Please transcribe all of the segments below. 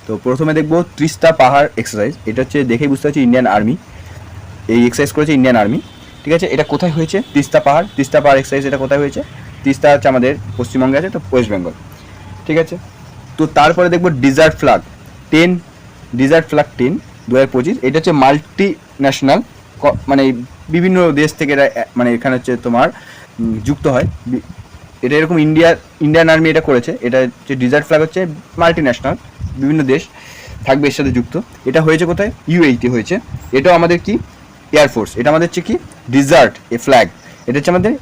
তো প্রথমে দেখবো ত্রিস্তা পাহাড় এক্সারসাইজ। এটা হচ্ছে দেখেই বুঝতে পারছি ইন্ডিয়ান আর্মি এই এক্সারসাইজ করেছে, ইন্ডিয়ান আর্মি। ঠিক আছে, এটা কোথায় হয়েছে? তিস্তা পাহাড় এক্সারসাইজ এটা কোথায় হয়েছে? তিস্তা হচ্ছে আমাদের পশ্চিমবঙ্গে আছে, তো ওয়েস্ট বেঙ্গল। ঠিক আছে, তো তারপরে দেখবো ডিজার্ট ফ্ল্যাগ 10 2025। এটা হচ্ছে মাল্টি ন্যাশনাল, মানে বিভিন্ন দেশ থেকে এরা মানে এখানে হচ্ছে তোমার যুক্ত হয়। এটা এরকম ইন্ডিয়ান আর্মি এটা করেছে। এটা হচ্ছে ডিজার্ট ফ্ল্যাগ হচ্ছে মাল্টি ন্যাশনাল, বিভিন্ন দেশ থাকবে এর সাথে যুক্ত। এটা হয়েছে কোথায়? ইউএইতে হয়েছে। এটাও আমাদের কি এয়ারফোর্স, এটা আমাদের হচ্ছে কি ডিজার্ট এ ফ্ল্যাগ, এটা হচ্ছে আমাদের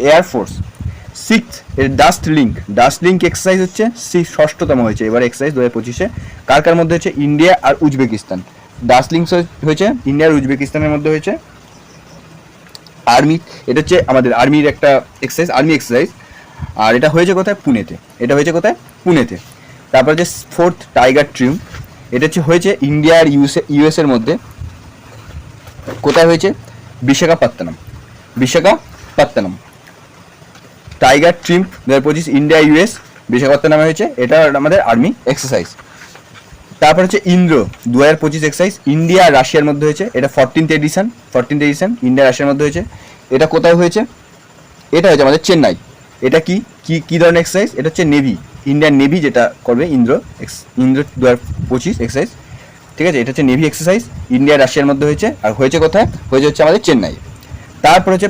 এয়ারফোর্স। সিক্স এর ডাস্ট লিঙ্ক এক্সারসাইজ হচ্ছে ষষ্ঠতম হয়েছে এবার এক্সারসাইজ 2025-এ। কার মধ্যে হচ্ছে? ইন্ডিয়া আর উজবেকিস্তান। ডাস্ট লিঙ্ক হয়েছে ইন্ডিয়া আর উজবেকিস্তানের মধ্যে হয়েছে। আর্মি, এটা হচ্ছে আমাদের আর্মির একটা এক্সারসাইজ, আর্মি এক্সারসাইজ। আর এটা হয়েছে কোথায়? পুনেতে। তারপর হচ্ছে ফোর্থ টাইগার ট্রিম, এটা হয়েছে ইন্ডিয়া আর ইউএস এর মধ্যে। কোথায় হয়েছে? বিশাখাপত্তনম। টাইগার ট্রিম্প 2025 ইন্ডিয়া ইউএস বিশাখাপত্তনমে হয়েছে। এটা আমাদের আর্মি এক্সারসাইজ। তারপর হচ্ছে ইন্দ্র 2025 এক্সারসাইজ, ইন্ডিয়া আর রাশিয়ার মধ্যে হয়েছে। এটা 14th এডিশন ইন্ডিয়া রাশিয়ার মধ্যে হয়েছে। এটা কোথায় হয়েছে? এটা হয়েছে আমাদের চেন্নাই। এটা কি ধরনের এক্সারসাইজ? এটা হচ্ছে নেভি, ইন্ডিয়ান নেভি যেটা করবে ইন্দ্র 2025 এক্সারসাইজ। ঠিক আছে, এটা হচ্ছে নেভি এক্সারসাইজ, ইন্ডিয়া রাশিয়ার মধ্যে হয়েছে। আর হয়েছে কোথায়? হচ্ছে আমাদের চেন্নাই। তারপর হচ্ছে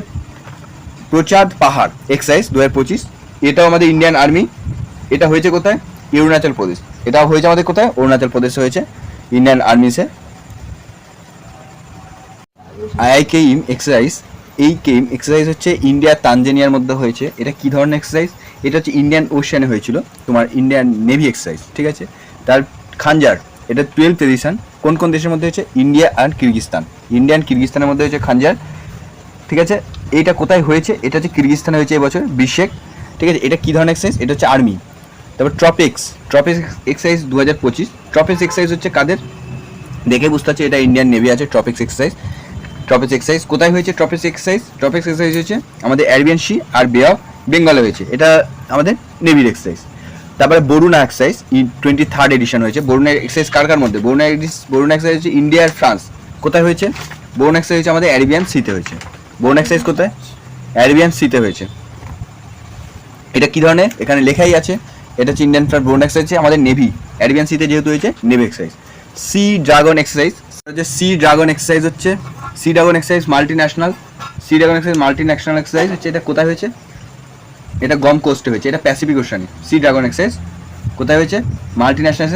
প্রচাঁদ পাহাড় এক্সারসাইজ 2025, এটাও আমাদের ইন্ডিয়ান আর্মি। এটা হয়েছে কোথায়? অরুণাচল প্রদেশ। এটাও হয়েছে আমাদের কোথায়? অরুণাচল প্রদেশে হয়েছে, ইন্ডিয়ান আর্মিসে। আইআইকেইম এক্সারসাইজ, এই কেইম এক্সারসাইজ হচ্ছে ইন্ডিয়া তানজানিয়ার মধ্যে হয়েছে। এটা কি ধরনের এক্সারসাইজ? এটা হচ্ছে ইন্ডিয়ান ওশানে হয়েছিল, তোমার ইন্ডিয়ান নেভি এক্সারসাইজ। ঠিক আছে, তার খাঞ্জার, এটা 12th এডিশন। কোন দেশের মধ্যে হয়েছে? ইন্ডিয়া আর কিরগিস্তান। কিরগিস্তানের মধ্যে হয়েছে খাঞ্জার। ঠিক আছে, এইটা কোথায় হয়েছে? এটা হচ্ছে কিরগিস্তানে হয়েছে এবছর, বিশেক। ঠিক আছে, এটা কি ধরনের এক্সারসাইজ? এটা হচ্ছে আর্মি। তারপর ট্রপিক্স এক্সারসাইজ 2025। ট্রপিক্স এক্সারসাইজ হচ্ছে কাদের? দেখে বুঝতে পারছি এটা ইন্ডিয়ান নেভি আছে। ট্রপিক্স এক্সারসাইজ কোথায় হয়েছে? ট্রপিক্স এক্সারসাইজ হচ্ছে আমাদের অ্যারাবিয়ান সি আর বে অফ বেঙ্গলে হয়েছে। এটা আমাদের নেভির এক্সারসাইজ। তারপরে বরুণা এক্সারসাইজ 23rd এডিশন হয়েছে। বরুণা এক্সারসাইজ কার মধ্যে? বরুণা এক্সারসাইজ হচ্ছে ইন্ডিয়া আর ফ্রান্স। কোথায় হয়েছে? বরুণা এক্সারসাইজ হচ্ছে আমাদের অ্যারাবিয়ান সিতে হয়েছে। বরুণা এক্সারসাইজ কোথায়? অ্যারাবিয়ান সিতে হয়েছে। এটা কি ধরনের? এখানে লেখাই আছে, এটা হচ্ছে ইন্ডিয়ান বরুণা এক্সারসাইজ আমাদের নেভি, অ্যারাবিয়ান সিতে যেহেতু হয়েছে navy exercise. Sea dragon exercise হচ্ছে sea dragon exercise multi national exercise হচ্ছে। এটা কোথায় হয়েছে? এটা গম কোস্টে হয়েছে, এটা প্যাসিফিক ওশানে। সি ড্রাগন এক্সারসাইজ কোথায় হয়েছে? Multi national